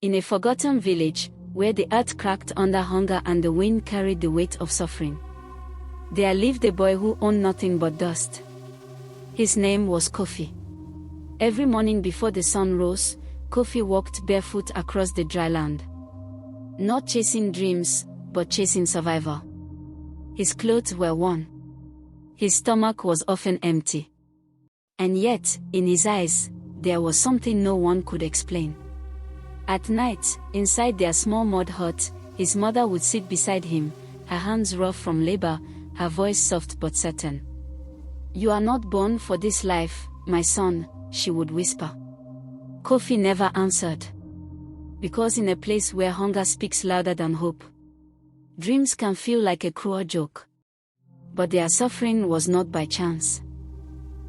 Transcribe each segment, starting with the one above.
In a forgotten village, where the earth cracked under hunger and the wind carried the weight of suffering, there lived a boy who owned nothing but dust. His name was Kofi. Every morning before the sun rose, Kofi walked barefoot across the dry land. Not chasing dreams, but chasing survival. His clothes were worn. His stomach was often empty. And yet, in his eyes, there was something no one could explain. At night, inside their small mud hut, his mother would sit beside him, her hands rough from labor, her voice soft but certain. "You are not born for this life, my son," she would whisper. Kofi never answered. Because in a place where hunger speaks louder than hope, dreams can feel like a cruel joke. But their suffering was not by chance.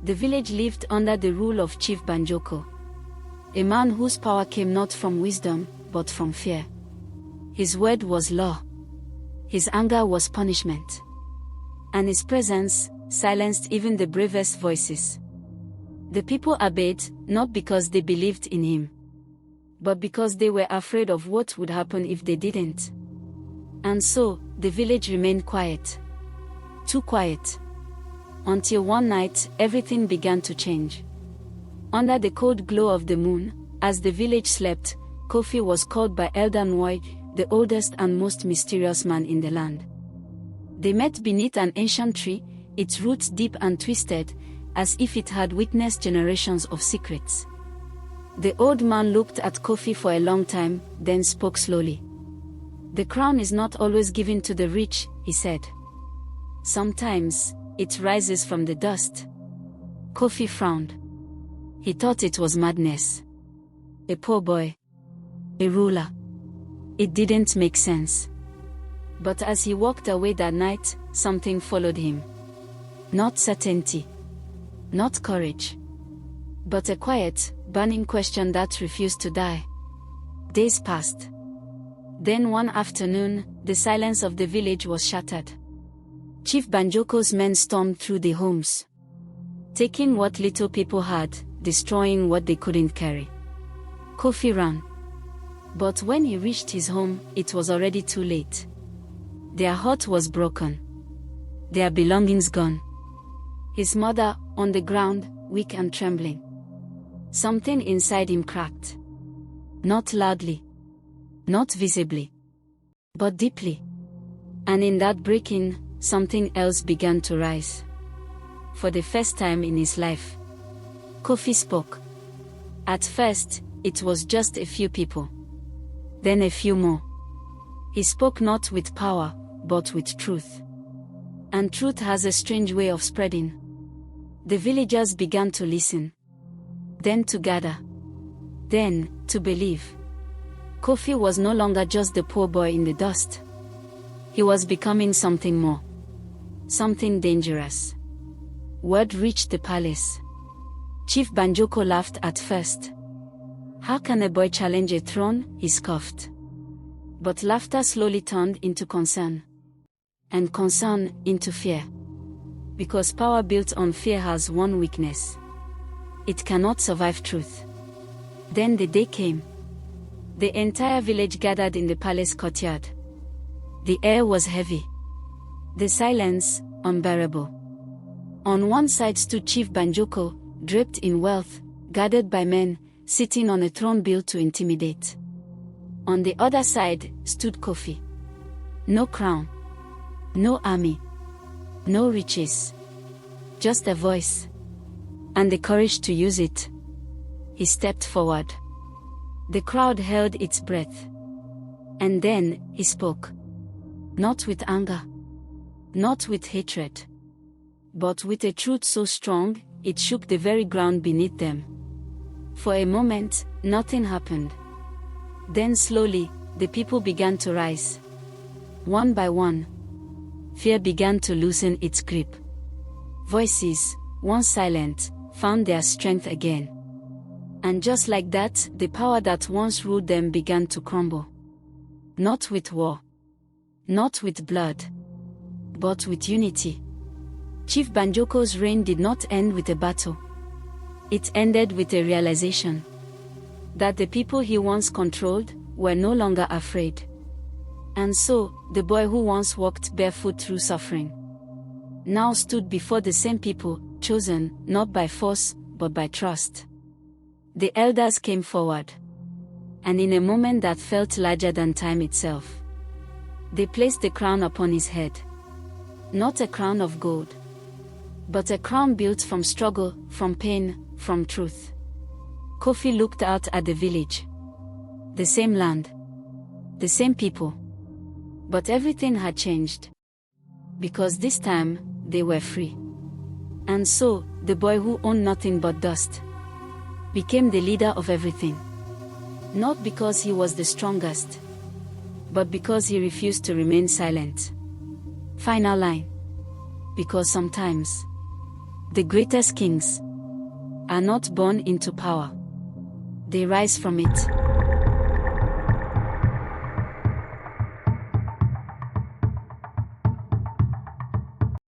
The village lived under the rule of Chief Banjoko, a man whose power came not from wisdom, but from fear. His word was law. His anger was punishment. And his presence silenced even the bravest voices. The people obeyed, not because they believed in him, but because they were afraid of what would happen if they didn't. And so, the village remained quiet. Too quiet. Until one night, everything began to change. Under the cold glow of the moon, as the village slept, Kofi was called by Elder Nwoi, the oldest and most mysterious man in the land. They met beneath an ancient tree, its roots deep and twisted, as if it had witnessed generations of secrets. The old man looked at Kofi for a long time, then spoke slowly. "The crown is not always given to the rich," he said. "Sometimes, it rises from the dust." Kofi frowned. He thought it was madness. A poor boy. A ruler. It didn't make sense. But as he walked away that night, something followed him. Not certainty. Not courage. But a quiet, burning question that refused to die. Days passed. Then one afternoon, the silence of the village was shattered. Chief Banjoko's men stormed through the homes, taking what little people had, destroying what they couldn't carry. Kofi ran. But when he reached his home, it was already too late. Their hut was broken. Their belongings gone. His mother, on the ground, weak and trembling. Something inside him cracked. Not loudly. Not visibly. But deeply. And in that breaking, something else began to rise. For the first time in his life, Kofi spoke. At first, it was just a few people. Then a few more. He spoke not with power, but with truth. And truth has a strange way of spreading. The villagers began to listen. Then to gather. Then, to believe. Kofi was no longer just the poor boy in the dust. He was becoming something more. Something dangerous. Word reached the palace. Chief Banjoko laughed at first. "How can a boy challenge a throne?" he scoffed. But laughter slowly turned into concern. And concern into fear. Because power built on fear has one weakness. It cannot survive truth. Then the day came. The entire village gathered in the palace courtyard. The air was heavy. The silence, unbearable. On one side stood Chief Banjoko, draped in wealth, guarded by men, sitting on a throne built to intimidate. On the other side stood Kofi. No crown. No army. No riches. Just a voice. And the courage to use it. He stepped forward. The crowd held its breath. And then, he spoke. Not with anger. Not with hatred. But with a truth so strong, it shook the very ground beneath them. For a moment, nothing happened. Then slowly, the people began to rise. One by one. Fear began to loosen its grip. Voices, once silent, found their strength again. And just like that, the power that once ruled them began to crumble. Not with war. Not with blood. But with unity. Chief Banjoko's reign did not end with a battle. It ended with a realization that the people he once controlled were no longer afraid. And so, the boy who once walked barefoot through suffering now stood before the same people, chosen, not by force, but by trust. The elders came forward. And in a moment that felt larger than time itself, they placed the crown upon his head. Not a crown of gold, but a crown built from struggle, from pain, from truth. Kofi looked out at the village. The same land. The same people. But everything had changed. Because this time, they were free. And so, the boy who owned nothing but dust became the leader of everything. Not because he was the strongest, but because he refused to remain silent. Final line. Because sometimes, the greatest kings are not born into power. They rise from it.